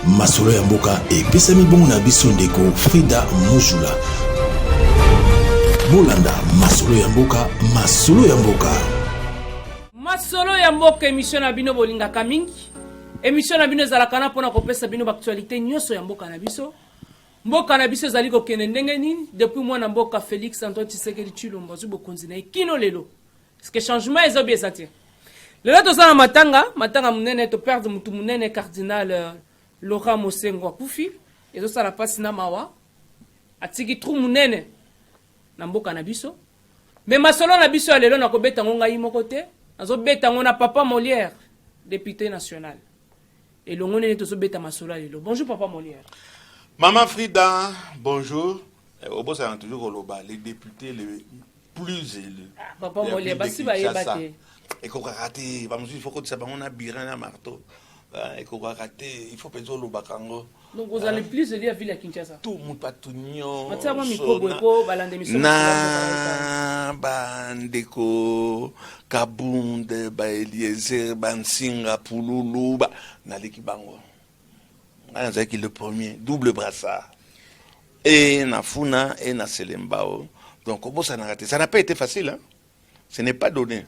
masolo ya mboka epesami bongo na biso ndeko Frida Mujula. Bolanda masolo ya mboka, masolo ya mboka. Masolo ya mboka émission na bino bolingaka mingi. Émission na bino ezalaka na pona kopesa bino actualité nyonso ya mboka na biso. Mboka na biso ezali kokende ndenge nini depuis mwana mboka Félix Antoine Tshisekedi Tshilombo azu bokonzi na kino lelo. Est-ce que changement ezobi ezati? Lelo tozana matanga munene to perdre mutu munene cardinal Laurent Mosengo akufi. Ezo sala pasi na mawa. Atiki trou munene na mboka na biso. Mais masolo na biso lelo na kobeta ngonga yi moko te. Azo beta ngona papa Molière, député national. Et le ngone to so beta masolo lelo. Bonjour papa Molière. Maman Frida, bonjour. Au bout, ça toujours les députés les plus élus. Papa Molière, basi ba yebate. Et qu'on a raté, il faut que ça on a biran à marteau. Et qu'on a raté, il faut penser au bakango. Donc vous allez plus élus à Ville à Kinshasa. Tout mon patunio. Matama miko boeko balande miso. Na bandeko kabunde ba Eliezer bansinga pululu ba naleki bango. C'est le premier, double brassard. Et na Funa et na Selembao. Donc, comment ça n'a raté? Ça n'a pas été facile, hein? Ce n'est pas donné.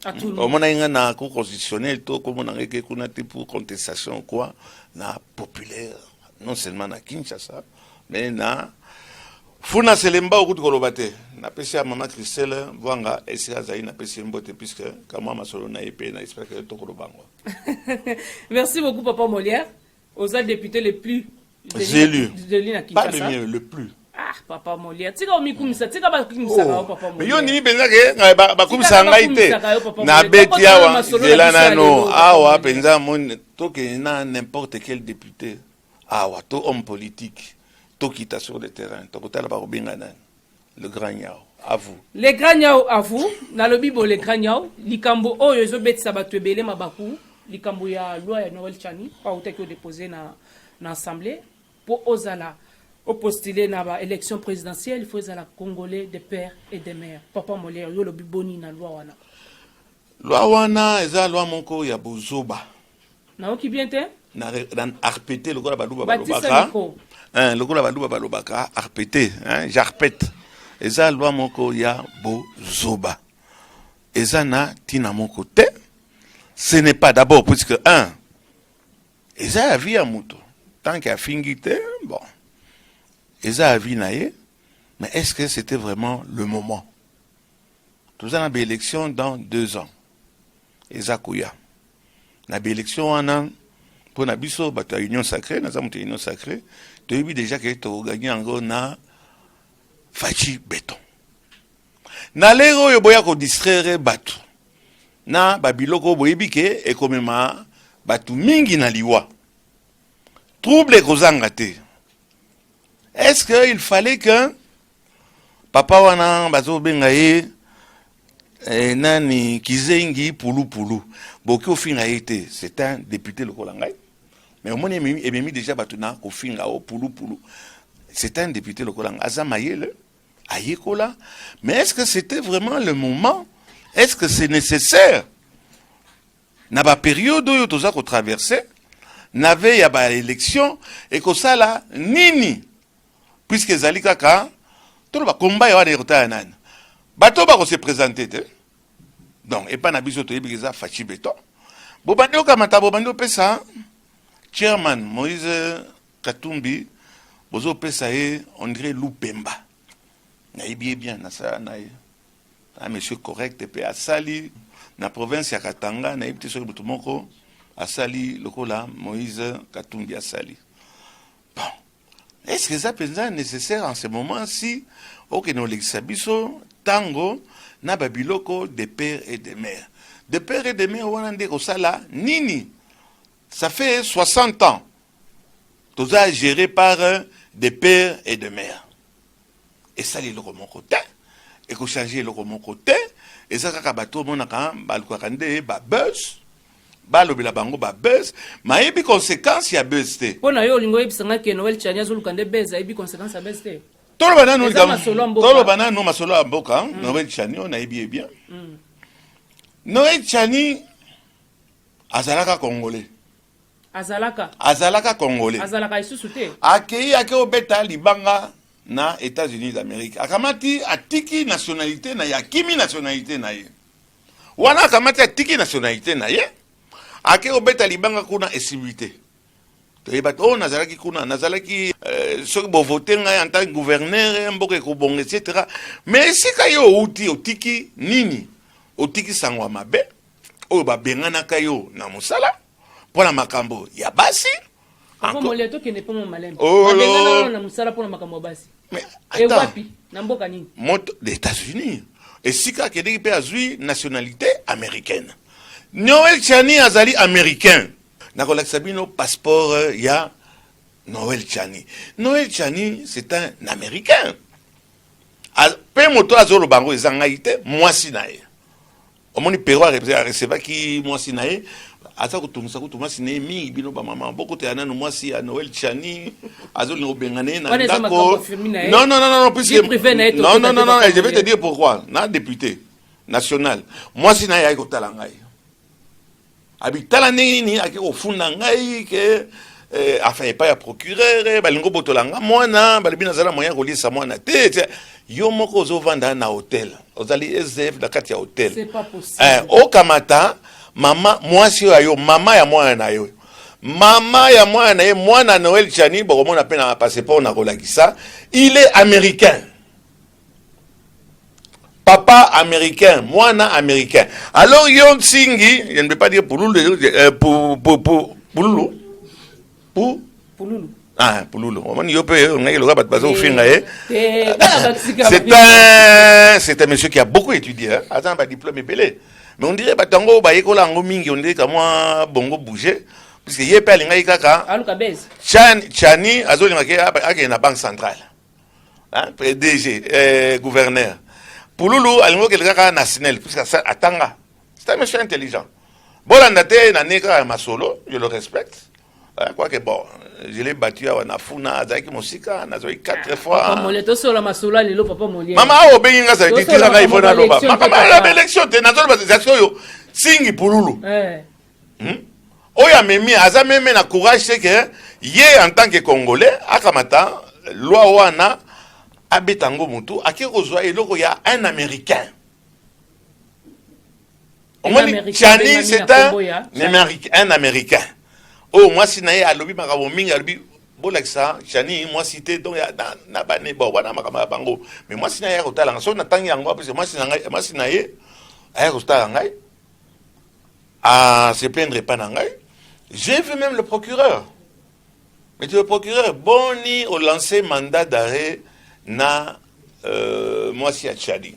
À tout le monde. On a un cours constitutionnel, comme on a été pour contestation, quoi, na populaire. Non seulement na Kinshasa, mais na Funa Selembao, route Kolobate. Na pesi à maman Christelle, Vanga, et c'est Azaï, na pesi Mbote, puisque, comme moi, ma solo na épée, na espère que le Tokolobango. Merci beaucoup, papa Molière. Aux députés les plus élus. Pas le mieux, le plus. Ah, papa Molière. Tu sais, Mikumisa, tu sais, papa Molière. Mais yo ni benza ke ba kumisa ngaite. Na betia wa zelana no. Awa benza mon to ke na n'importe quel député. Awa to homme politique. To kita sur le terrain. To kotala ba robinga nan. Le grand Niao. À vous. Le grand Niao à vous. Na lobi bo le grand Niao. Likambo oyo ezo betisa batu ebele mabaku. Likambo ya loi ya Noël Chani pa utaki déposer na assemblée pour ozala au postuler na ba élection présidentielle. Il faut la congolais des pères et des mères. Papa Molière yo lobi boni na loi wana. Loi wana eza loi moko ya bozoba. Na oki bien te? Na arpété le kola baluba balobaka. Le kola baluba balobaka arpété, hein, j'arpète. Eza loi moko ya bozoba. Eza na tina moko te. Ce n'est pas d'abord, puisque, et ça a vu à Mouto. Tant qu'il y a fingité, bon. Et ça a vu naïe. Mais est-ce que c'était vraiment le moment? Tout ça, on a une élection dans 2 ans. Et ça, Kouya. On a une élection en an. Pour la biso, la union sacrée, nous avons une union sacrée. Tu as vu déjà que tu as gagné en gros, na Fachi Béton. Na l'héros, il y a distraire Batou. Na babiloko boyebike ekomema batu mingi na liwa. Trouble kozanga te. Est-ce qu'il fallait que papa wana bazo benga ye nani kizengi pulu boki ofinga yete, c'est un député lokola ngai. Mais au moins ememi déjà batu na kofinga o pulu. C'est un député lokola ngai azamayele ayekola. Mais est-ce que c'était vraiment le moment? Est-ce que c'est nécessaire? N'a pas période où nous avons traversé, n'avait ya ba élection et que ça là nini, puisque zali kaka, tout le combat ya derota nan. Bato ba ko se présenter te. Donc et pas na biso to yebiza fachi beton. Bobando kamata bobando pesa chairman Moïse Katumbi bozo pesa e on dirait Lupemba. Na bien na ça na un monsieur correct et puis à Sali, na province ya Katanga, na yibite so butumoko, à Sali, lokola Moïse Katumbi à Sali. Bon. Est-ce que ça peut être nécessaire en ce moment-ci, au que nous l'exabiso, tango, na babiloko des pères et des mères. Des pères et des mères, on a dit que ça là, nini. Ça fait 60 ans. Tout ça géré par des pères et des mères. Et ça, il est mon côté. Et que changer le mon côté et ça kaka bato monaka balukakande ba buzz balobela bango ba buzz ma yebi conséquence ya buzz te pona yo lingo yebisanga ke Noël Chania zulukande buzz yebi conséquence ya buzz te tolo banana no masolo ya mboka Noël Chania na yebi bien Noël Chani azalaka congolais azalaka congolais azalaka isusu te akei obeta libanga na États-Unis d'Amérique akamati atiki nationalité na ye akimi nationalité na ye wana akamati atiki nationalité na ye akei obeta libanga kuna esimbi toyeba nazalaki kuna nazalaki soki bovote ngai en tant que gouverneur mboka ekobonga etc mais esika yo outi otiki nini otiki sango ya mabe oyo babenganaka yo na mosala mpona makambo ya basi moto des États-Unis esika akedeki mpe azwi nationalité américaine. Noël Tchani azali américain nakolakisa bino passeport ya Noël Tchani. Noël Tchani c'est un américain pe moto azolo bango eza ngai te mwasi na ye omoni pero arecevaki mwasi na ye asa kutumisa mwasi na ye mingi bino bamama boko te anano mwasi ya Noël Tchani azolinga obengane na ndako non puisque non je vais te dire pourquoi na député national mwasi na ye ayekotala ngai abitala nini ake kofunda ngai ke enfin pas ya procureur balingo botolanga mwana balibi nazala moyen kolisa mwana te yo moko ozovanda na hotel ozali SDF na kati ya hotel c'est pas possible okamata mama mwasi yo mama ya mwana na yo mama ya mwana na ye mwana Noël Tchani bokomona pe na passeport na kolakisa il est américain papa américain, mwana américain. Alors yon singi, je ne peux pas dire pouloulou, pouloulou. Ah, pouloulou. On y peut, on a le rabat bazo finga. C'est un monsieur qui a beaucoup étudié. Hein. Attends, pas diplôme belé. Mais on dirait batango ba yekola ngo mingi, on dirait que moi bongo bouger. Parce que yé pe linga ikaka. Aluka bez. Chani azo linga ke na banque centrale. Hein, PDG, gouverneur. Pouloulou, alingo quelqu'un national, puisque ça attanga. C'est un monsieur intelligent. Bon, l'andate, n'a neka masolo, je le respecte. Quoique bon, je l'ai battu à Wanafuna, Zaki Mosika, Nazoï 4 fois. Papa Mollet, sur la masola, les lots, papa Mollet. Maman, au Benga, ça dit qu'il a iPhone à l'oba. Maman, la élection, t'es dans le Singi Pouloulou. Oya Memi, Aza même na courage, c'est que, yé en tant que Congolais, Akamata, loi Wana, Abetango Moutou, Akerozoa et Loko, il y a un Américain. Chani, c'est un Américain. Oh, moi, si naïe, à l'obi, ma raboming, à l'obi, bolaksa, Chani, moi, cité, donc, na bané, bon, wana, ma bango. Mais moi, si naïe, au talent, so, n'attend yango, parce que moi, si naïe, au talent, à se plaindre pas n'angai. J'ai vu même le procureur. Mais le procureur, boni, au lancé mandat d'arrêt, na moi si a Tchadi.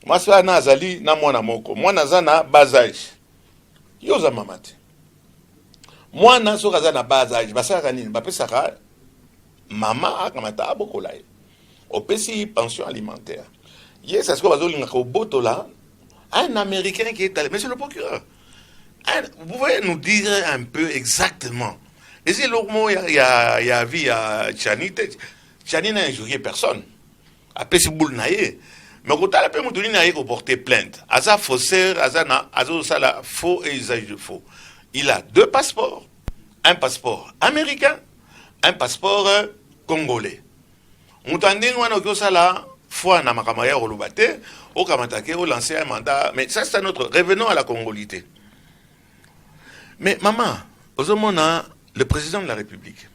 Moi si na azali na mwana moko. Mwana za na bas âge. Yo za mamate. Mwana so kaza na bas âge. Basaka nini? Bapesaka mama akamata abokola. Opesi pension alimentaire. Yes, est-ce que bazolinga ko botola un Américain qui est allé. Monsieur le procureur, vous pouvez nous dire un peu exactement. Et c'est l'ormo il y a vie à Tchani. Tchani n'a injurié personne. Après, c'est boule naïe. Mais quand on a pu naïe pour porter plainte, Aza faussaire, Aza sala faux et usage de faux. Il a 2 passeports. Un passeport américain, un passeport congolais. On t'a dit qu'on a la foi na makamaya rolubate, au kamatake, au lancer un mandat. Mais ça, c'est un autre. Revenons à la congolité. Mais maman, au moment le président de la République,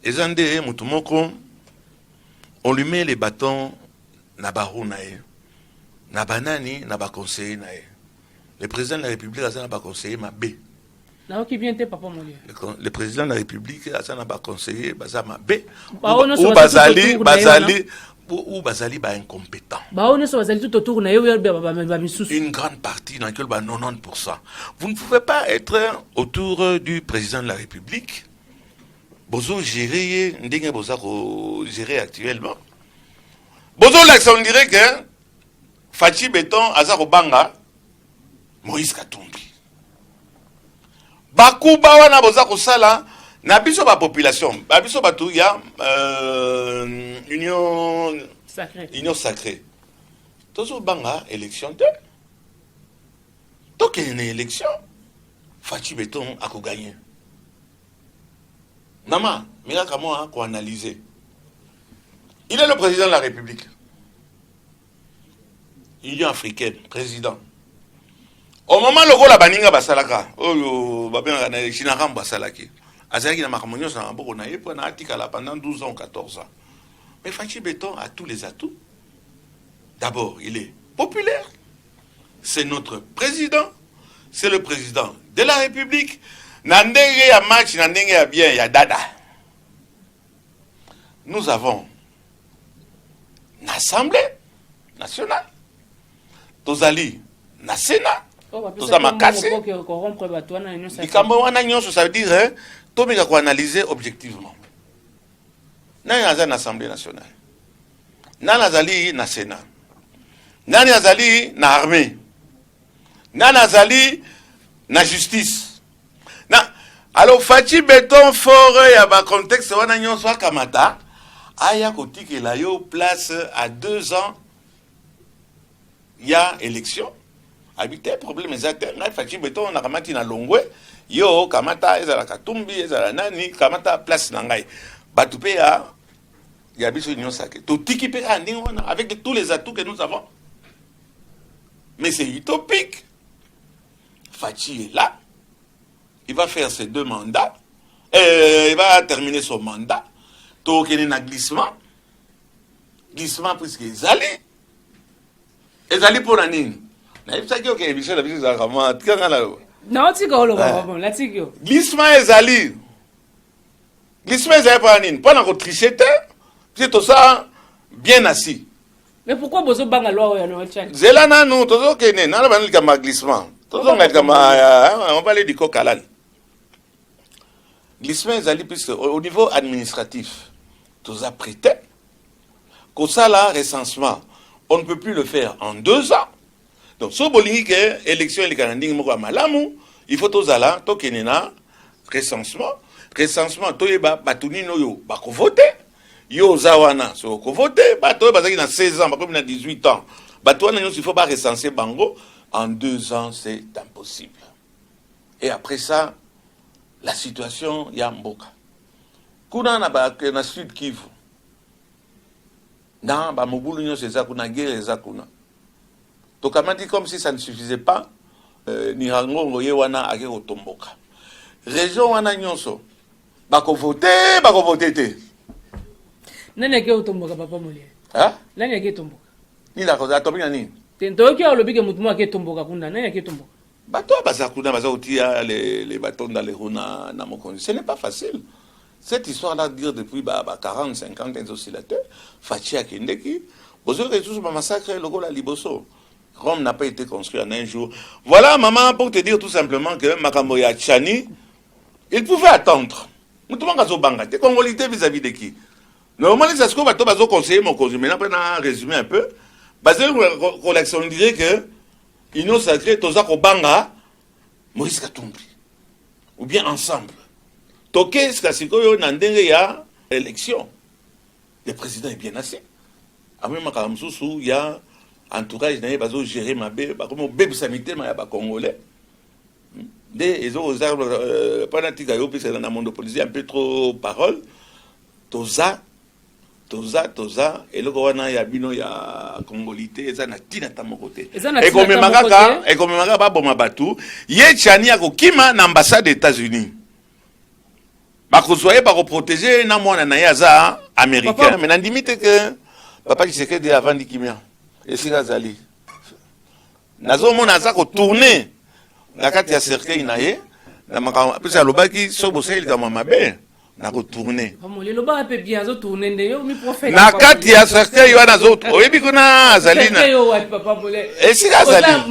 Ezande Mutumoko, on lui met les bâtons na barou nae, na banani, na ba conseiller nae. Le président de la République a ba conseiller ma B. Le président de la République a ba conseiller baza ma B. Ou bazali ba incompétent. Une grande partie dans laquelle 90%. Vous ne pouvez pas être autour du président de la République. Bozo gérer, ndenge boza ko gérer actuellement. Bozo l'accent dirait que Fachi Béton Azaro Banga Moïse Katumbi. Bakuba wana boza ko sala na biso ba population, ba biso batu ya union sacrée. Tozo Banga élection de. Donc il y a une élection. Fachi Béton a ko gagné. Maman, mira comment qu'on analyser. Il est le président de la République. Union africaine, président. Au moment où la baninga basalaka, oh, babena na chinakam basalaki. Azaki na makamonyo sa mboko na yepo na atikala pendant 12 ans ou 14 ans. Mais Fachi Béton a tous les atouts. D'abord, il est populaire. C'est notre président. C'est le président de la République. Nandenge ya match, nandenge ya bien, ya dada. Nous avons l'Assemblée nationale. Tozali, na Sénat. Toza makase. Likambo wana nyonso, ça veut dire, hein, tomika ko analyser objectivement. Nani azali na Assemblée nationale? Nani azali na Sénat? Nani azali na armée? Nani azali na justice? Alors Fachi Béton fort ya ba contexte wana nyonso akamata aya kotikela yo place à 2 ans il y a élection. Habité problème exact. Fachi Béton na kamati na Longwe yo kamata ezala Katumbi ezala nani kamata place na ngai. Batupe ya biso union sacrée. To tiki pe wana avec tous les atouts que nous avons. Mais c'est utopique. Fachi est là. Il va faire ses 2 mandats. Il va terminer son mandat. Donc, il y a un glissement. Glissement, puisque Zali. Et Zali pour la ligne. Glissement et Zali. Glissement et Zali pour la ligne. Pendant qu'on trichait, c'est tout ça bien assis. Mais pourquoi vous avez la loi au Tchad? Zélana, nous, tout ça, on a un glissement. On va aller du coq à l'âne. Glissement ezali puisque au niveau administratif, tous apprêtés, que ça là, recensement, on ne peut plus le faire en 2 ans. Donc, si vous voulez que l'élection est malamu, il faut tous là, tout kenena, recensement, tout est batuni no yo, bako voter, yo zawana, so ko voter, bato bazaki na 16 ans, bako na 18 ans, bato wana il faut pas recenser bango, en 2 ans c'est impossible. Et après ça, la situation ya mboka. Kuna na Sud Kivu. Na ba mobulu nyo seza kuna guerre eza kuna. Donc on m'a dit comme si ça ne suffisait pas, ni rango ye wana ake otomboka. Région wana nyonso bako voter te. Nani ake otomboka papa Molière? Hein? Nani ake otomboka? Ni la cause atomika nini? Tento ki olobi ke mutu ake otomboka kuna, nani ake otomboka? Bateau bazakuna bazaoutia les bâtons dans les roues na mokonzi. Ce n'est pas facile. Cette histoire-là dire depuis 40, 50 ans oscillateurs, Fachi Akindeki, vous avez tous massacré le Gola Liboso. Rome n'a pas été construit en un jour. Voilà, maman, pour te dire tout simplement que Makamoya Tchani, il pouvait attendre. Nous tout le monde a bangate. Congolité vis-à-vis de qui? Normalement, c'est ce qu'on va te conseiller mon cause. Maintenant, on a résumé un peu. Basé sur la collection, on dirait que Union sacrée, Toza Kobanga, Maurice Katumbi. Ou bien ensemble. Toké, Skasiko, Nandenge, ya élection. Le président est bien assez. A même Makamsousou, il y a entourage, il y a géré ma bé, comme bébé sanitaire, il y a Congolais. Des autres arbres, pendant que tu c'est dans un monde politique, un peu trop parole. Toza, et le gouvernement y a bino ya congolité, et ça n'a tina ta mokoté. Et comme manga ba boma batu, ye chani ya kokima na ambassade des États-Unis. Ba ko soye ba ko protéger na mwana na yaza américain, mais na limite que papa Tshisekedi avant dikimia. Et sika zali. Nazo mona za ko tourner na kati ya cercueil na ye, na makama pesa lobaki so boseli kama mabe. Na retourner. Na kati ya cercueil wana zoto. Oyebi kuna azalina. Et si azali.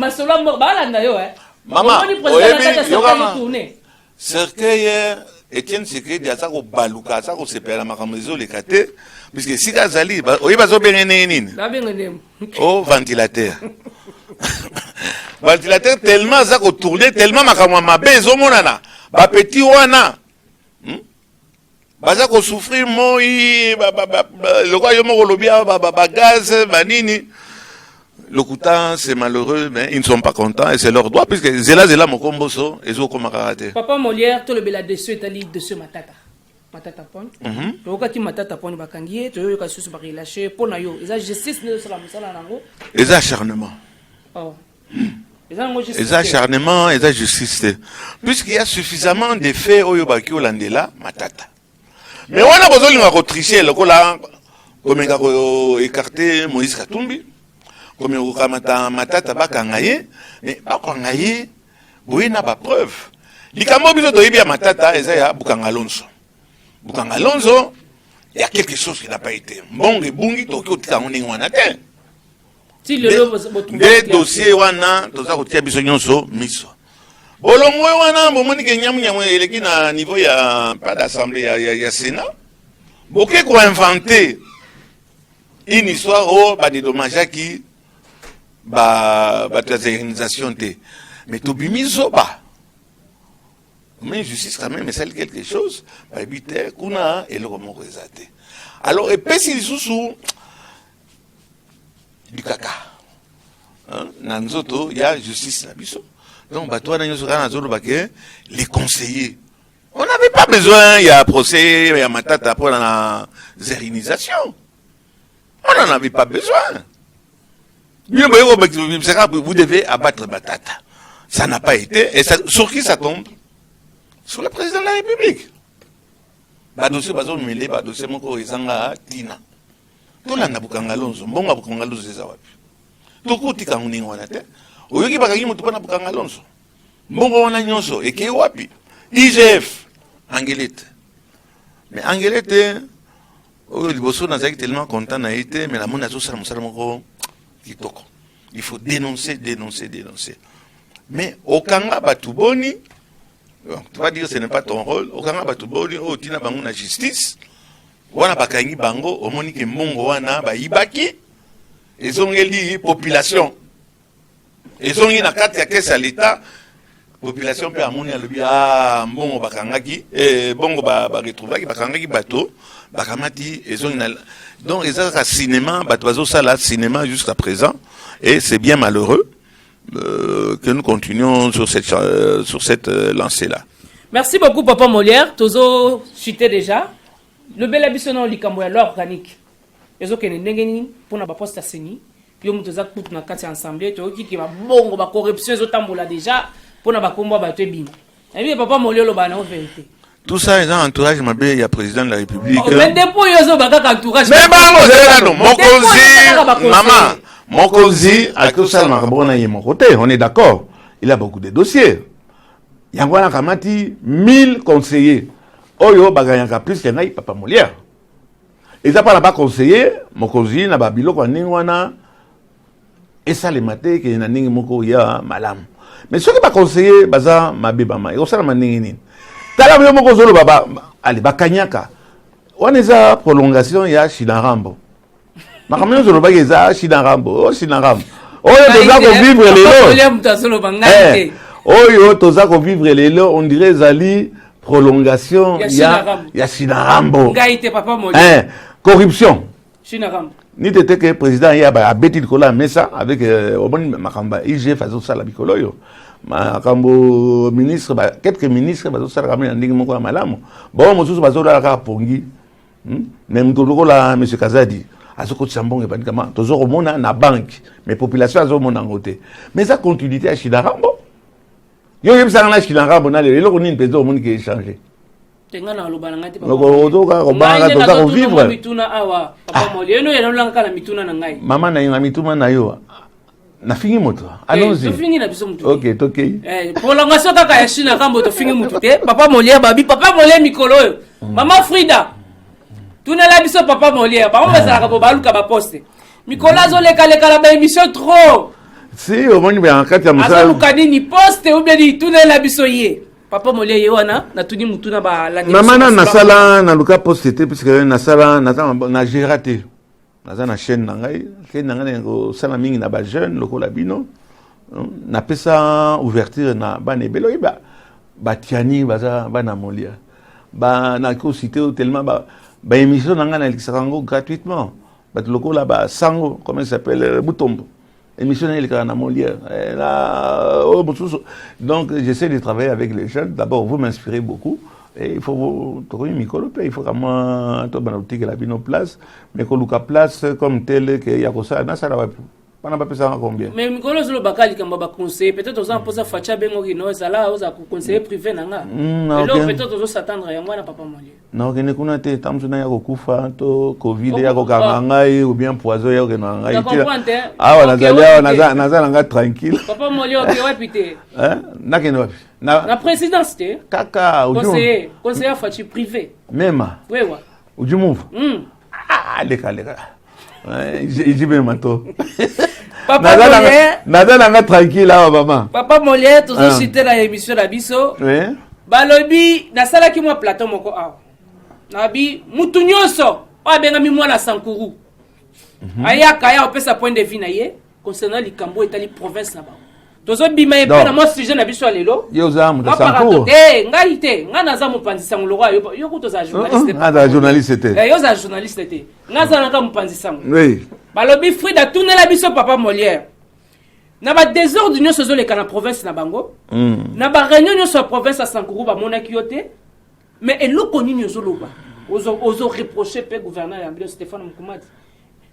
Mama, oyebi yokama. Cercueil Etienne Tshisekedi azako baluka azako sepela makambo ezoleka te puisque si azali oyebi azobengene nini? Oh, ventilateur. Ventilateur tellement azako tourner tellement makambo mabe ezomonana. Ba petit wana. Baza ko souffrir moi le royaume kolobia gaz banini le coutant c'est malheureux mais ils ne sont pas contents et c'est leur droit puisque zela mokomboso ezo koma karate. Papa Molière to le bela de ce tali de ce matata. Matata Pone. Tokaki Matata Pone bakangi, toyoka susu ba relâcher pour na yo. Eza justice ne sala musala nango. Eza acharnement. Oh. Eza acharnement, eza justice. Puisqu'il y a suffisamment de faits oyo baki olandela Matata. Mais wana bozolinga ko tricher lokola komeka ko écarter Moïse Katumbi. Comme au Kamata Matata Bakangaye, mais Bakangaye, oui, n'a pas preuve. Likambo biso doyebi ya Matata, ezaya Bukangalonso. Bukangalonso, il y a quelque chose qui n'a pas été. Bon, et bungi, tokyo tika ngoni wanate. Des dossiers wana, toza kotia biso nyonso, miso. Bolongwe wana, bomoni ke nyamu nyamu, eleki na niveau ya, pas d'assemblée, ya Sénat. Boke ko inventer une histoire au badédommage qui ba organisation te mais to bimizo ba mais justice quand même c'est quelque chose ba bité kuna et le comment rezate alors et pesi sous du caca na nzoto ya justice na biso donc ba toi na nyoso kana zolo ba que les conseillers on n'avait pas besoin il y a procès il y a Matata pour la zérinisation on n'en avait pas besoin. Vous devez abattre Matata. Ça n'a pas été. Et ça, sur qui ça tombe? Sur le président de la République. Badossé bazo mêlé, badossé moko ezanga tina. Tout là na Bukangalonzo, mbonga Bukangalonzo ezawapi. Toko tika nguninga wana te. Oyoki bakaki mutu na Bukangalonzo. Mbonga wana nyonso eke wapi? IGF Angelette. Mais Angelette oyo liboso nazaki tellement content na été mais la mona zo sala musala moko. Il faut dénoncer. Mais au Kanga Batuboni, tu vas dire que ce n'est pas ton rôle, au Kanga Batuboni, au Tina Bango na justice, wana bakangi bango, au Monique Mongo wana, ba ibaki, ils ont élu population. Ils ont eu na carte ya caisse à l'État, population peut amoni à l'objet, ah, bongo bakangaki, bongo ba retrouvaki, bakangaki bateau, bakamati, ils ont une. Donc, ils ont un cinéma, ça là, cinéma jusqu'à présent, et c'est bien malheureux que nous continuons sur cette lancée-là. Merci beaucoup, Papa Molière. Tozo chuté déjà. Le bel abisono likambo ya loi organique. Ezo kene ndengeni pour na ba poste aseni. Yo mutoza kutu na kati ensemble, to ki ba bongo ba corruption ezo tambola déjà pour na ba kombo ba to bima. Et bien Papa Molière lo ba na vérité. Tout ça, ils ont entourage, il y a président de la République. Mais depuis, ils ont entourage. Mais maman, Mokozi, à tout ça, mon côté, on est d'accord. Il a beaucoup de dossiers. Il y a un Kamati, 1000 conseillers. Oyo, Bagayaka plus qu'il y a Papa Molière. Ils n'ont pas conseillé, Mokozi, na Babilo, Kwaningwana, et ça, les matés, qui y a un Moko, ya Malam. Mais ceux qui n'ont pas conseillé, Baza, Mabibama, ils ont ça, Maningin. Tala myo moko zolo baba ali bakanyaka wana eza prolongation ya Shinarambo makamyo zolo bage eza Shinarambo oyo toza ko vivre lelo oyo toza ko vivre lelo on dirait zali prolongation ya Shinarambo ngaite Papa Molière corruption Shinarambo ni tete que président ya ba beti kola mesa avec oboni makamba IGF fazo sala bikolo yo makambo ministre quelques ministres bazo sala kamena ndingi moko ya malamu bon mosusu bazo la ka pongi même to lokola monsieur Kazadi azoko tsambonge bandikama tozo komona na banque mais population azo mona ngote mais ça continuité à Shinarambo yo yebisa na Shinarambo na lelo ko nini pezo moni ke changer tenga na lobana ngati Papa ko banga toza ko vivre mituna awa Papa Molière no yana lanka na mituna na ngai mama na yinga mituma na yo na fingi moto allons-y to fingi na biso mutu OK tokei prolongation kaka ya Shinarambo to fingi mutu te Papa Molière babi Papa Molière mikolo yo mama Frida tuna la biso Papa Molière ba on va ça ko baluka ba poste mikolo zo leka la ba émission trop si au moins bien kati ya musala azaluka ni poste ou bien ni tuna la biso ye Papa Molière yewana na tuni mutu na ba la mama na sala na luka poste te puisque na sala na j'ai raté na chaîne na ngai ko sala mingi na ba jeune lokola bino na pesa ouverture na ba nebelo ba tiani baza bana Molière ba na ko cité tellement ba émission na ngana likisango gratuitement ba lokola ba sango comment ça s'appelle Butombo émission na Molière donc j'essaie de travailler avec les jeunes d'abord vous m'inspirez beaucoup Et il faut trouver micro, il faut vraiment tout banautique la bino place, mais que la place comme telle que y a que ça, ça va pas pas ça combien. Mais micro le bakali kamba ba conseiller peut-être aux gens posa facha bengo kino ça là aux conseiller privé nanga. Et là peut-être aux s'attendre ya mwana papa Molière. Non, que ne kuna te tamsuna ya kokufa to covid ya kokanga ou bien poison ya kokanga ite. Ah voilà, nazala nga tranquille. Papa Molière qui ouais pité. Hein? Na keno wapi? La présidence te. Kaka, conseiller fachi privé. Même. Oui ouais. Ou du move. Ah, leka. J'y vais maintenant. Papa Molière. Nazala nga tranquille là maman. Papa Molière toujours cité la émission la biso. Oui. Balobi nasala ki moi plateau moko awa. Nabi mutu nyonso o benga mi mwana Sankuru. Ayaka ya opesa point de vue na ye concernant likambo etali province na ba. Tozo bima ye pe na mo sujet na biso lelo. Yo za mu Sankuru. Ngai te, nga naza mopanzisa ngoloko yo kuto za journaliste. Nga journaliste te. Yo za journaliste te. Nga za nanga mopanzisa ngo. Oui. Balobi Frida tunela biso papa Molière. Na ba désordre nyonso zo leka na province na bango. Na ba réunion nyonso na province à Sankuru ba monaki yo te. Mais eloko nini zo loba. Ozo reprocher pe gouverneur ya Mbilo Stéphane Mukumadi.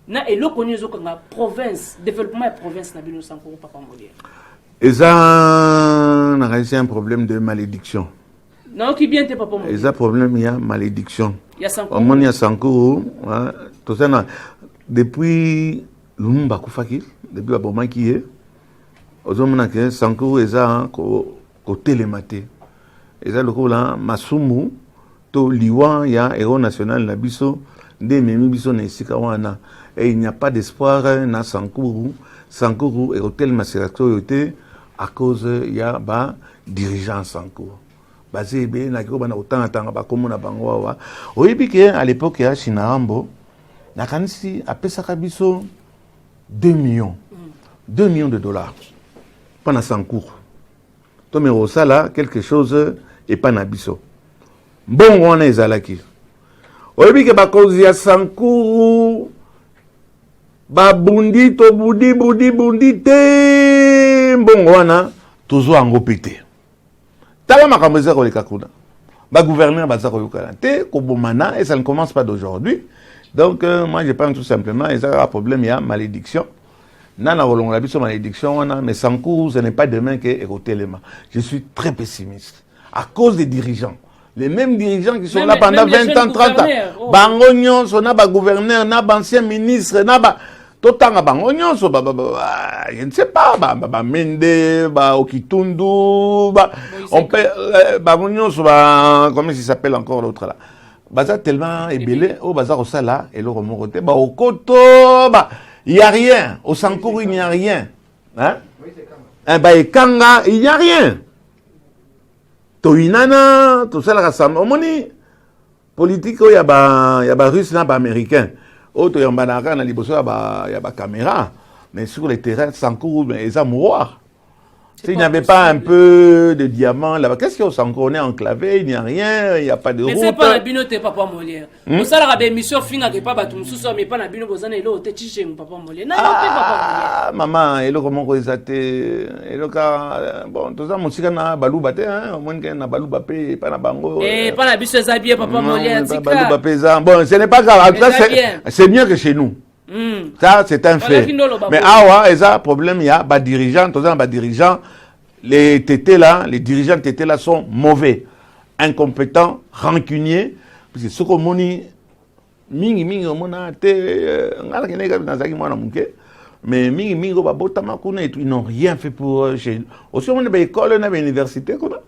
Na eloko nini zo kanga province, développement ya province na Mbilo Sankuru papa Molière. Et ça, on a un problème de malédiction. Non, qui bien te papa Molière. Et ça, problème, il y a malédiction. Il y a Sankuru. Au moins, il y a Sankuru. Tout ça, depuis Lumumba Koufaki, depuis le moment qui est, aux hommes qui Sankuru, et ça, côté les matés. Et ça, le coup là, Masumu, to Liwa, il y a héros national, la biso, des mémis biso, Nesikawana. Et il n'y a pas d'espoir, na Sankuru. Sankuru et hôtel Macération à cause il y a ba dirigeant Sankuru. Basé bien na ko bana autant atanga ba comme na bango wa. Oyebi à l'époque ya Chinarambo na kanisi apesa kabiso 2 millions. 2 millions de dollars. Pendant Sankuru. To me rosala quelque chose et pas na biso. Bon on est ezalaki. Oyebi ke ba cause ya Sankuru ba bundi to bundi te mbongo wana tozo ango pété tala makambo za ko leka kuna ba gouverneur baza ko yokala te ko bomana et ça ne commence pas d'aujourd'hui donc moi je pense tout simplement il y a un problème il y a malédiction nana volongo la biso malédiction wana mais Sankuru ce n'est pas demain que écotelema je suis très pessimiste à cause des dirigeants. Les mêmes dirigeants qui sont là pendant 20 ans, 30 ans. Bango nyonso na ba gouverneur na ba ancien ministre na ba totanga bango nyonso je ne sais pas ba Mende ba Okitundu ba on peut bango nyonso ba comment il s'appelle encore l'autre là. Baza tellement ébélé au bazar au sala et le remonté ba au koto ba il y a rien au Sankuru il n'y a rien. Hein? Ba ekanga il n'y a rien. Toinana, tout ça, la rassemble. Omoni, politique, il y a ba russe, ba américain. Autre, il y a banaka, na liboso, il y a ba caméra. Mais sur les terrains, Sankuru, mais ils ont mourir. S'il n'y avait pas un peu de diamants là-bas, qu'est-ce qu'il y a au Sankuru? On est enclavé, il n'y a rien, il n'y a pas de route. Mais c'est pas la binote, papa Molière. Vous savez, la émission finga que papa tout sous mais pas la binote, vous en avez l'autre, tiché, papa Molière. Non, papa Molière. Maman, et le comment vous êtes, et le cas, bon, tout ça, mon sika na balou baté, hein, au moins qu'il na balou bapé, pas na bango. Eh, pas la binote Zabier, papa Molière, tika. Balou bapé, bon, ce n'est pas grave, en tout cas, c'est mieux que chez nous. Ça, c'est un fait. Mais awa, et ça, problème, il y a, bah, dirigeant, tout ça, bah, dirigeant, les tétés là, les dirigeants tétés là sont mauvais, incompétents, rancuniers. Parce que ce qu'on moni, mingi, on a été, mais mingi, ils n'ont rien fait pour chez nous. Aussi, on a une école, on a une université, quoi.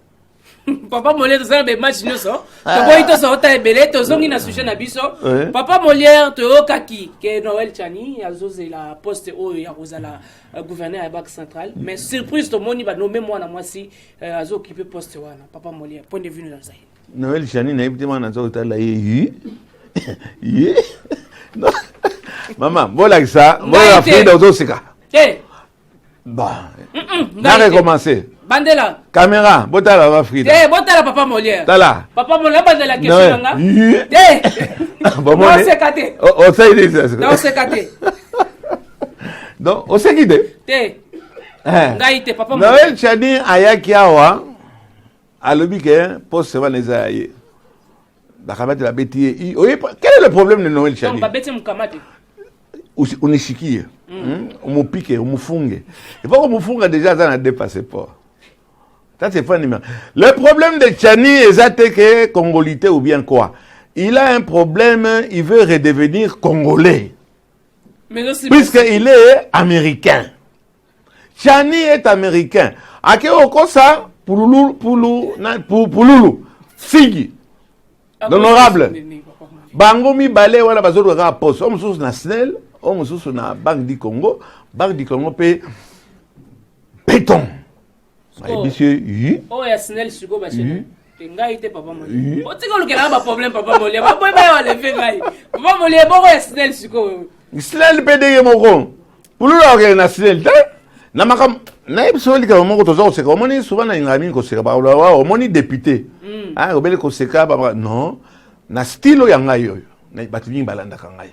Papa Molière, tu sais, match nous ça. Tu vois, tu as belé, tu as na sujet na biso. Papa Molière, tu as kaki, que Noël Chani, azose la poste au ya rozala gouverneur à Banque centrale. Mais surprise, tout le monde va nommer moi na moi si azo occupé poste wana. Papa Molière, point de vue dans ça. Noël Chani na évidemment na zo ta la yi. Maman, voilà ça, voilà fait dans zo seka. Bah. Na recommencer. Bandela. Caméra, botala va Frida. Botala papa Molière. Tala. Papa Molière bandela question nga. Bon on s'est caté. On s'est dit ça. On s'est caté. Donc on s'est quitté. Ngaïté papa Molière. Noël Chani ayaki awa alobi ke poste va les aye. bakamate la bétier. Quel est le problème de Noël Chani? Donc babete mukamate. Unishikie. Umupique, umufunge. Il faut qu'on mufunga déjà dans deux passeports. Ça c'est pas numéro. Le problème de Chani est que congolité ou bien quoi? Il a un problème, il veut redevenir congolais. Puisqu'il est américain. Chani est américain. Ake okosa Pululu. Figi. L'honorable. Bangomi bale wana bazoto ka poste. On sous na SNEL, on sous na Banque du Congo. Banque du Congo paye béton. Monsieur, oh ya SNEL suko ba chez ngai te papa moli. O tiko lokela ba problème papa moli. Ba boy ba wale fe ngai. Papa moli boko ya SNEL suko. SNEL PDG moko. Pululu ok na SNEL. Na makam na ibisoli ka moko tozo oseka. Omoni souvent na ngami ko seka ba omoni député. Ah obele ko seka ba non. Na style ya ngai yoyo. Na batu bingi balanda ka ngai.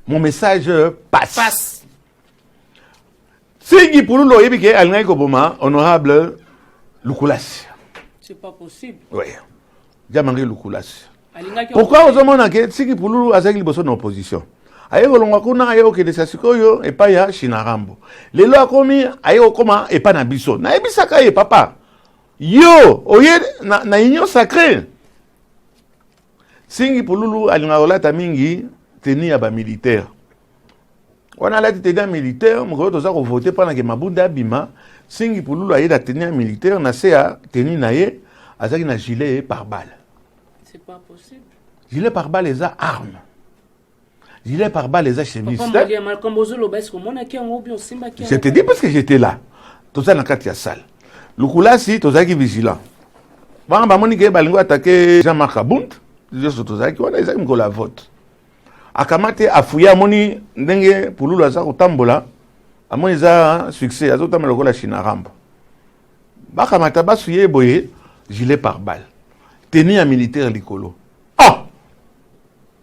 Mon message passe. Sigi Pululu yebike alingai ko boma honorable Lukulasi. C'est pas possible. Oui. Diamangé Lukulasi. Pourquoi aux hommes que Sigi Pululu azaki liboso na opposition? Ayeko longa kuna ayeko ke desasikoyo epa ya Shinarambo. Lelo akomi ayeko koma epa na biso. Na ebisaka ye papa. Yo, oye na union sacrée. Sigi Pululu alinga olata mingi teni ya ba militaire. On a la tenue militaire, on a voté pendant que Mabunda Bima, Sigi Pululu a eu la tenue militaire, on a tenue naïe, avec un gilet par balle. C'est pas possible. Gilet par balle, les armes. Gilet par balle, les chemise. Je te dis parce que j'étais là. Tout ça dans la salle. Le coup là, si, tout ça qui est vigilant. Bon, bah, Monique, Balingo attaqué Jean-Marc Abound, je suis tout ça qui a la vote. Akamate afuya moni ndenge Pululu aza kotambola amoni za succès azotama lokola Shinarambo bakamata basuye boye gilet par balle tenue ya militaire likolo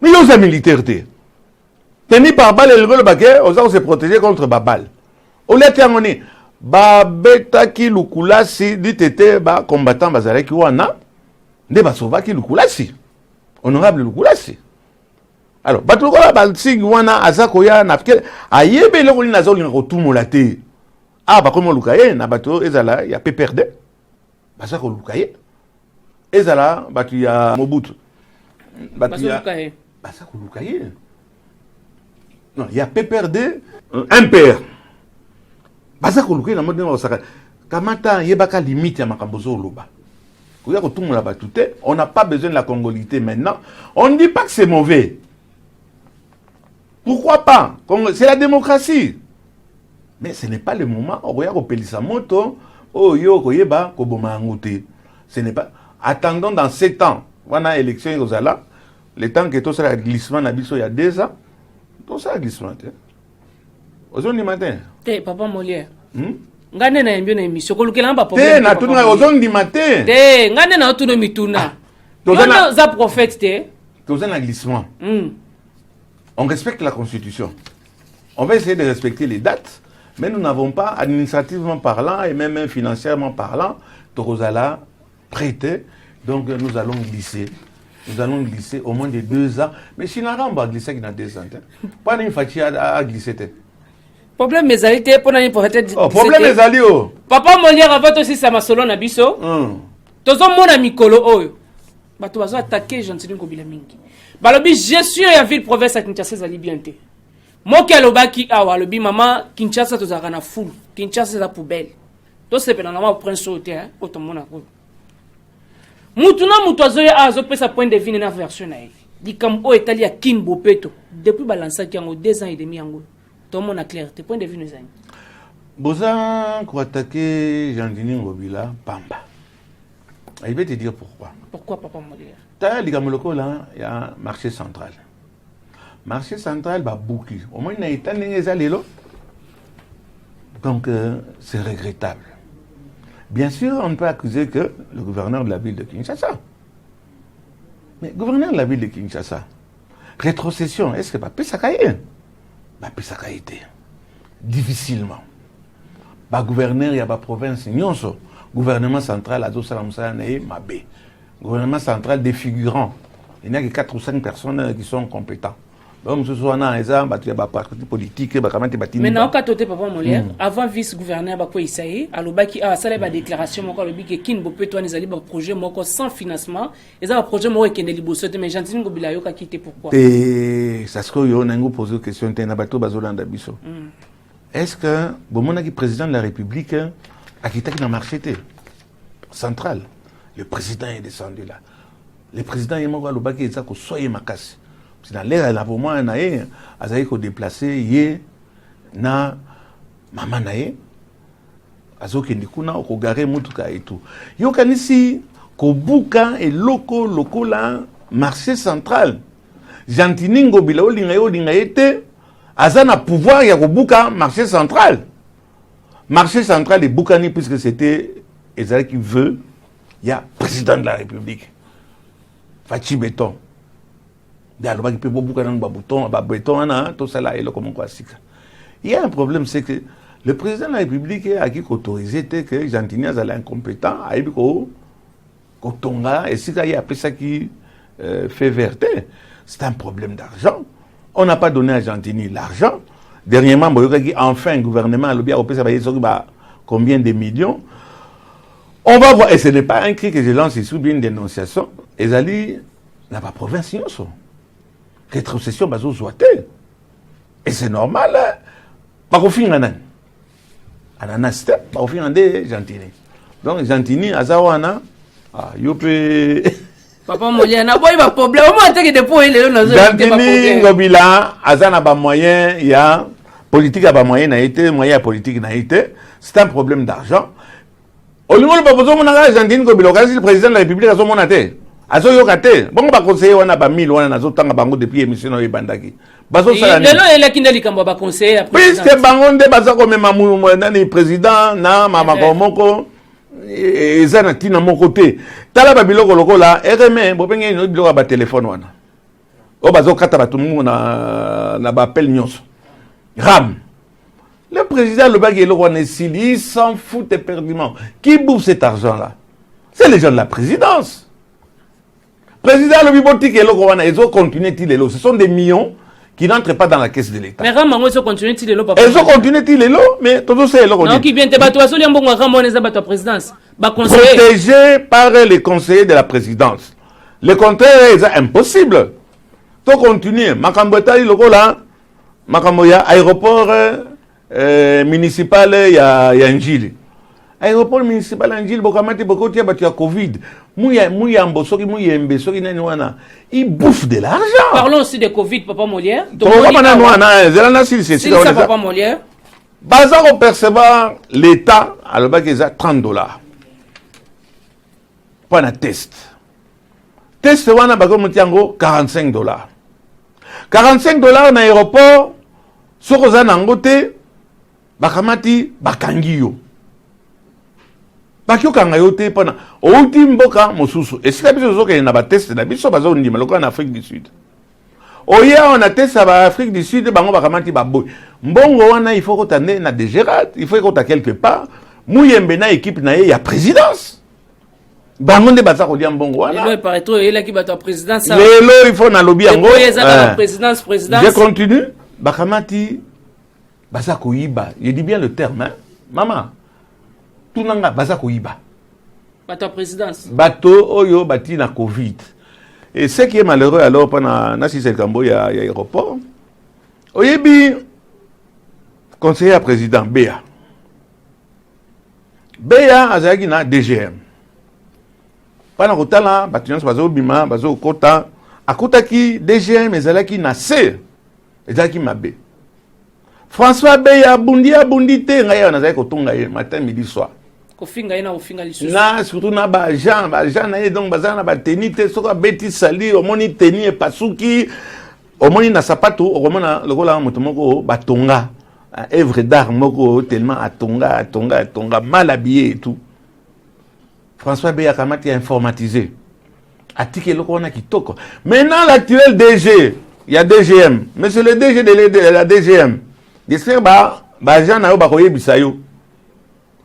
mais yoza militaire te tenue par balle likolo bake oza se protéger contre ba balle olete ngoni ba betaki Lukulasi ditete ba combattant bazalaki wana nde basovaki Lukulasi honorable Lukulasi. Alors, batukola balsig wana azakoya na fike ayebe le kolina zoli ngotumola te. Ah ba komo lukaye na bato ezala ya PPRD. Bazako lukaye. Ezala batu ya Mobutu. Batu ya bazako lukaye. Non, il y a PPRD MPR. Bazako lukaye na modena osaka. Kamata yebaka limite ya makambozo loba. Koya kotumola batu te, on n'a pas besoin de la congolité maintenant. On ne dit pas que c'est mauvais. Pourquoi pas? C'est la démocratie. Mais ce n'est pas le moment. Ce n'est pas. Attendons dans 7 ans. On a élection le temps que tout ça glissement il y a 2 ans. Tout ça glissement. Aujourd'hui matin. Papa Molière. Ngane na mbio na émission ko lukela ba problème. Na tuna aujourd'hui matin. Ngane na tuna mituna. Tozana za prophète te. Tozana glissement. On respecte la Constitution. On va essayer de respecter les dates, mais nous n'avons pas, administrativement parlant et même financièrement parlant, Torozala prêté. Donc nous allons glisser. Nous allons glisser au moins de 2 ans. Mais Shinaram va glisser dans 2 ans. Pas une fatigue à glisser. Problème mes alliés, pour n'aller pour être. Problème mes alliés. Papa Molière avait aussi sa masolo na biso. Tozo mon ami Kolo oyo. Bato bazo attaquer Jean-Tini Kobila mingi. Balobi gestion ya ville province à Kinshasa za libiante. Moki alobaki awa lobi mama Kinshasa tozaka na full. Kinshasa za poubelle. To sepela na ma prince sauter hein otomona ko. Mutuna mutozo ya azo pesa point de vue na version na ye. Dikam o etali ya Kin Bopeto depuis balança ki yango 2 ans et demi yango. To mona clair te point de vue nezani. Boza ko attaquer Jean-Denis Ngobila Pamba. Il va te dire pourquoi. Pourquoi papa Molière? T'as dit que là, il y a un marché central. Marché central, bah, bouki. Au moins, il y a été allé là. Donc, c'est regrettable. Bien sûr, on ne peut accuser que le gouverneur de la ville de Kinshasa. Mais gouverneur de la ville de Kinshasa, rétrocession, est-ce que bah, Pesakaye? Bah, Pesakaye était. Difficilement. Bah, gouverneur, il y a la province, gouvernement central, Ado Salamsa, Mabé. Gouvernement central des figurants. Il n'y a que 4 ou 5 personnes qui sont compétents. Donc, ce soit un exemple, il y a des partis politiques, il y a des partis. Mais non, quand tu papa Molière, avant vice-gouverneur, il y a une déclaration, qui est un projet sans financement, et un projet qui est un mais Gentini Ngobila a quitté pourquoi? Ça se trouve, on a posé une question, est-ce que le président de la République a quitté le marché central? Le président est descendu là. Le président est mort à l'Obaki et ça que soyez ma casse. C'est dans l'air là pour moi naé, azaï ko déplacer yé na maman naé. Azo kendi kuna ko garer mutuka et tout. Yo kanisi ko buka et loko là marché central. Gentini Ngobila olinga été azana pouvoir ya ko buka marché central. Marché central de Boukani puisque c'était Ezali qui veut, il y a président de la République. Fachi Béton. Il y a un problème, c'est que le président de la République a qui autorisé que Gentini est incompétent, et si il y a ça qui fait vérité, c'est un problème d'argent. On n'a pas donné à Gentini l'argent. Dernièrement, enfin, le gouvernement a combien de millions. On va voir, et ce n'est pas un cri que je lance ici, ou bien une dénonciation. Ezali n'a pas province, rétrocession bazo zoité. Et c'est normal. Pas au fin d'un ananas step, pas au fin d'un Gentini. Donc Gentini azawana yope papa Molière na boy ba problème au moins que depuis les nos Gentini Ngobila azana ba moyen il y a politique à ba moyen n'a été moyen politique n'a été, c'est un problème d'argent. Au niveau de proposition mon Gentini Ngobila quand le président de la République a son monaté. Azo yokate bon ba conseiller wana ba 1000 wana nazo tanga bango depuis émission no ebandaki bazo sala ni lelo elaki ndeli kamba ba conseiller puisque bango nde baza ko mema nani président na mama komoko ezana tina mon côté tala ba biloko lokola RME bo penge no biloko ba téléphone wana o bazo kata ba tumu na ba appel nyonso ram le président le bagay lo wana il s'en fout éperdument qui bouffe cet argent là c'est les gens de la présidence. Président le bibotique et le ils ont continué Tilelo. Ce sont des millions qui n'entrent pas dans la caisse de l'État. Mais Ramango ils ont continué Tilelo. Ils ont continué Tilelo, mais tout ça est là. Non, qui vient te battre, soit les mbongo Ramon les abattre présidence. Protégé par les conseillers de la présidence. Le contraire est impossible. Tout continuer. Makambota il là, Makamboya aéroport municipal il y a Njili. Aéroport municipal Angil Bokamati Bokotia Batia Covid. Mouyambo, Soki Mouyembe, Soki Nenouana. Ils bouffent de l'argent. Parlons aussi de Covid, Papa Molière. C'est ça, Papa Molière. Bazar au percevoir l'État, à le bac, ils ont $30. Pas un test. Test, on a $45. $45 dans l'aéroport, Sokoza Nangote, Bakamati, Bakangio. Bakio kangayote pana outi mboka mosusu esika biso zoke na ba test na biso bazo ndima lokola na Afrique du Sud. Oya on a test ba Afrique du Sud bango bakamati ba boy. Mbongo wana il faut ko tande na Dégérat, il faut ko ta quelque part. Mouyembe na équipe na ya présidence. Bango nde baza ko dia mbongo wana. Lelo paraît il a qui bat présidence. Lelo il faut na lobby yango. Présidence. Je continue. Bakamati baza ko yiba. Je dis bien le terme hein. Maman. Tunanga baza koyiba. Bato présidence. Bato oyo bati na Covid. Et ce qui est malheureux alors pendant nasi Kambo ya aéroport. Oyebi conseiller à président Béa. Béa azaki na DGM. Pendant kotala batinyans bazo bima bazo kota akotaki DGM ezalaki na C. Ezalaki mabe. François Béa bundi te ngaya nazaki kotonga ye matin midi soir. Na surtout na ba Jean na donc bazana ba tenite soka beti sali omoni teni e pasuki omoni na sapato omona lokola moto moko batonga œuvre d'art moko tellement atonga mal habillé et tout. François Béa Kamati a informatisé atike lokola na kitoko. Maintenant l'actuel DG, il y a DGM, mais c'est le DG de la DGM. J'espère ba Jean na yo ba koyebisa yo.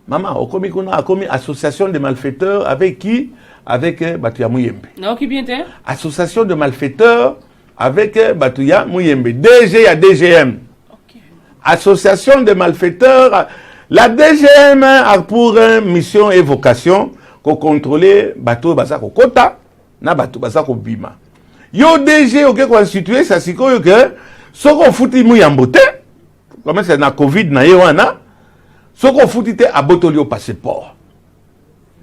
Maman, okomi kuna akomi association de malfaiteurs avec qui? Avec Batuya Mouyembe. Non, qui bien t'es? Association de malfaiteurs avec Batuya Mouyembe. DG à DGM. Ok. Association de malfaiteurs. La DGM a pour mission et vocation de contrôler Bateau Basako Kota, na Bateau Basako Bima. Yo DG ok constitué ça c'est que ce qu'on fouti Mouyambote, comme c'est na Covid na yewana, ce qu'on fouti te à Botolio passeport.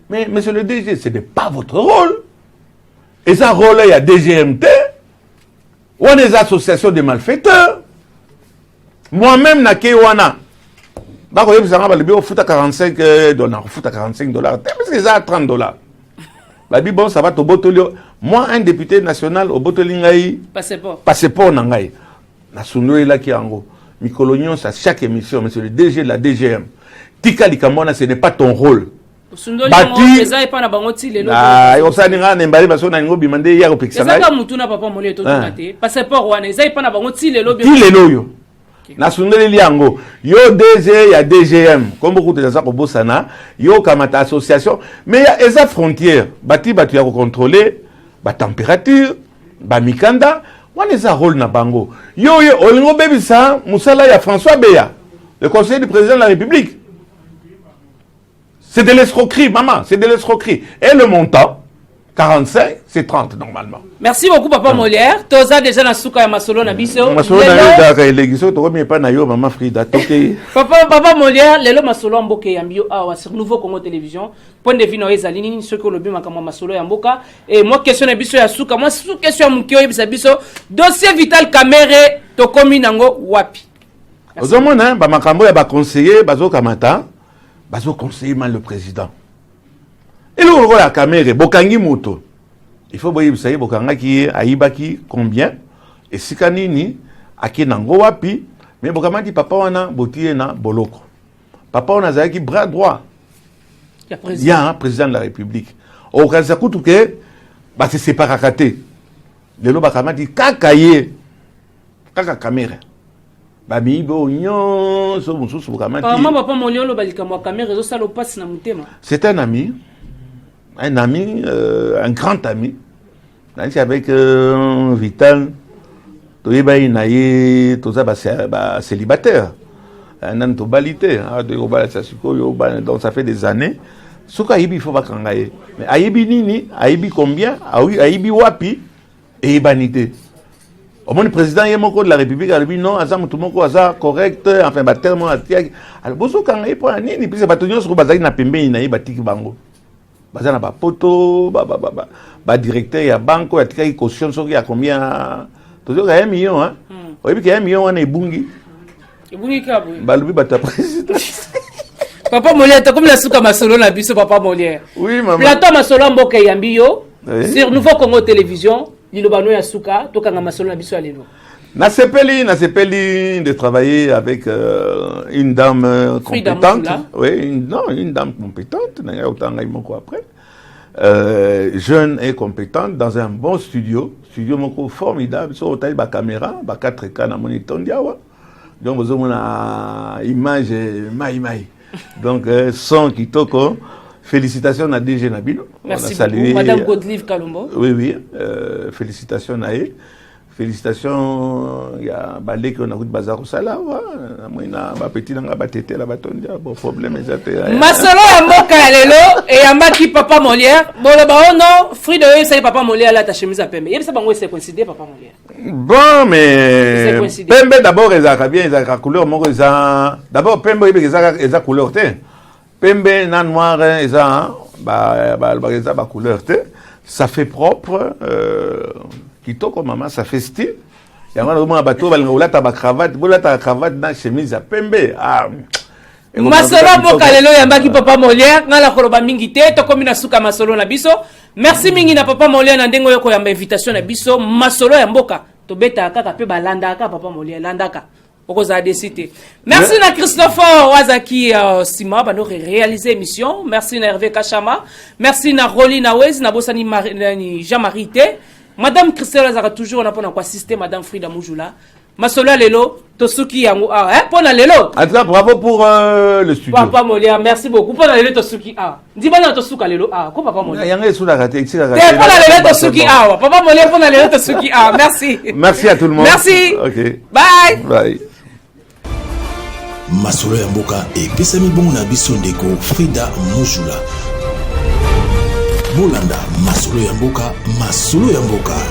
Mais monsieur le DG, ce n'est pas votre rôle. Et ça rôle il y a DGMT, ou des associations de malfaiteurs. Moi-même na Kewana. Bah, vous avez au foot à 45 $, foot à 45 $. Parce que ça a 30 $. Bah, bon, ça va au Botolio. Moi, un député national au Botolingaï. Passeport Nangaï. La Sundoé là qui est en gros. Mikolonion, ça chaque émission, monsieur le DG de la DGM. Tika Likamona, ce n'est pas ton rôle. Bati. Ah, il y a un emballé parce qu'on a un gobi mandé hier au Pixel. C'est ça que Moutouna papa molé tout tonate. Passeport wana, ils aient pas na bango ti le lobby. Ti le loyo. Na Sundoé liango. Yo DG, ya DGM. Comme beaucoup de gens au Bossana, yo kamata association, mais il y a esa frontière. Bati batu ya contrôler ba température, ba mikanda. On est un rôle na bango. Yo, olingo baby ça, Moussala ya François Beya, le conseiller du président de la République. C'est de l'escroquerie, maman, c'est de l'escroquerie. Et le montant, 45, c'est 30 normalement. Merci beaucoup, Papa Molière. Toza déjà na souka ya masolo na biso. Masolo na biso, to remis pas na yo, maman Frida. Papa Molière, lelo masolo mboka ya mbio awa sur Nouveau Congo Télévision. Point de vue na ezali nini ceux que le bima kama masolo ya mboka. Et moi question na biso ya souka, moi sous question ya mukio yebisa biso. Dossier Vital Kamerhe to komi nango wapi. Ozomona ba makambo ya ba conseiller bazo kamata, bazo conseiller mal le président. Et le rôle à Kamerhe, Bokangi Moto. Il faut que vous sachiez Bokanga qui est aibaki combien et sikanini aki nango wapi, mais Bokama dit papa wana botie na boloko. Papa wana zaki bras droit. Il y a un président de la République. Au cas où tout que bah c'est séparakate. Le Bokama dit kakaye kaka Kamerhe. Babi bo nyon so mususu Bokama dit. Papa Moliolo balika mo Kamerhe zo salo passe na mutema. C'est un ami. Un ami, un grand ami. Avec Vital, tout ça célibataire. Un antobalité. Donc ça fait des années. Ce qu'il faut pas qu'on aille. Mais Aïbi Nini, Aïbi combien? Aïbi Wapi et Ibanité. Au moins le président de la République a dit non, Azam tout le monde est correct, enfin, tellement. Alors, bonjour quand il prend Nini, puis c'est pas tout le monde sur Bazaki na Pembe, il n'a pas dit bango. Bazana ba poto ba directeur ya banque ya tika caution soki ya combien toujours 1 million hein oui puis 1 million on est bungi ka boy ba lubi bata président Papa Molière comme la souka masolo na biso Papa Molière oui maman plateau masolo mboka yambi yo sur Nouveau Congo Télévision lilobano ya souka to kanga masolo na biso alelo na sepeli de travailler avec une dame compétente. Oui, une dame compétente. Après, jeune et compétente dans un bon studio moko formidable. Sur hôtel ba caméra, ba 4K na moniteur diawa. Donc vous avez une image mai. Donc son kitoko. Félicitations à DG Nabino. Merci beaucoup, Madame Godelive Kalombo. Oui, félicitations à elle. Félicitations, il y a balé qu'on a eu de bazar au salaire. Moi, il y a un petit batete là, bon problème. Masolo ya mboka ya lelo et ya maki Papa Molière. Bon, non, fruit de eux, ça Papa Molière là, ta chemise à Pembe. Il ça bango c'est coïncider Papa Molière. Bon, mais Pembe d'abord ils ont bien, ils ont couleur, moi ils ont d'abord Pembe ils ont couleur té. Pembe na noir ils ont ba couleur té. Ça fait propre. Kitoko maman ça fait style. Il y a un bateau balangolata ba cravate, bolata cravate na chemise à Pembe. Ah. Masolo mboka lelo yambaki Papa Molière ngala koloba mingi te to komi na suka masolo na biso. Merci mingi na Papa Molière na ndengo yoko yamba invitation na biso masolo ya mboka to beta kaka pe balanda ka Papa Molière landaka. Okoza décider. Merci na Christopher Wazaki Sima ba no réaliser émission. Merci na Hervé Kachama. Merci na Rolly Nawez na bosani Jean-Marie T. Madame Christelle Lazara toujours on a pour assister Madame Frida Moujoula. masolo lelo tosuki yango ah pona lelo En tout cas, bravo pour le studio. Papa Molia, merci beaucoup. Pona lelo tosuki ah. Ndibana tosuka lelo ah. Ko Papa Molia. Yanga sous la raté, Te pona lelo tosuki ah. Papa Molia pona lelo tosuki ah. Merci. Merci à tout le monde. Merci. OK. Bye. Bye. masolo ya mboka epesami bongo na biso ndeko Frida Mujula. Bolanda masolo ya mboka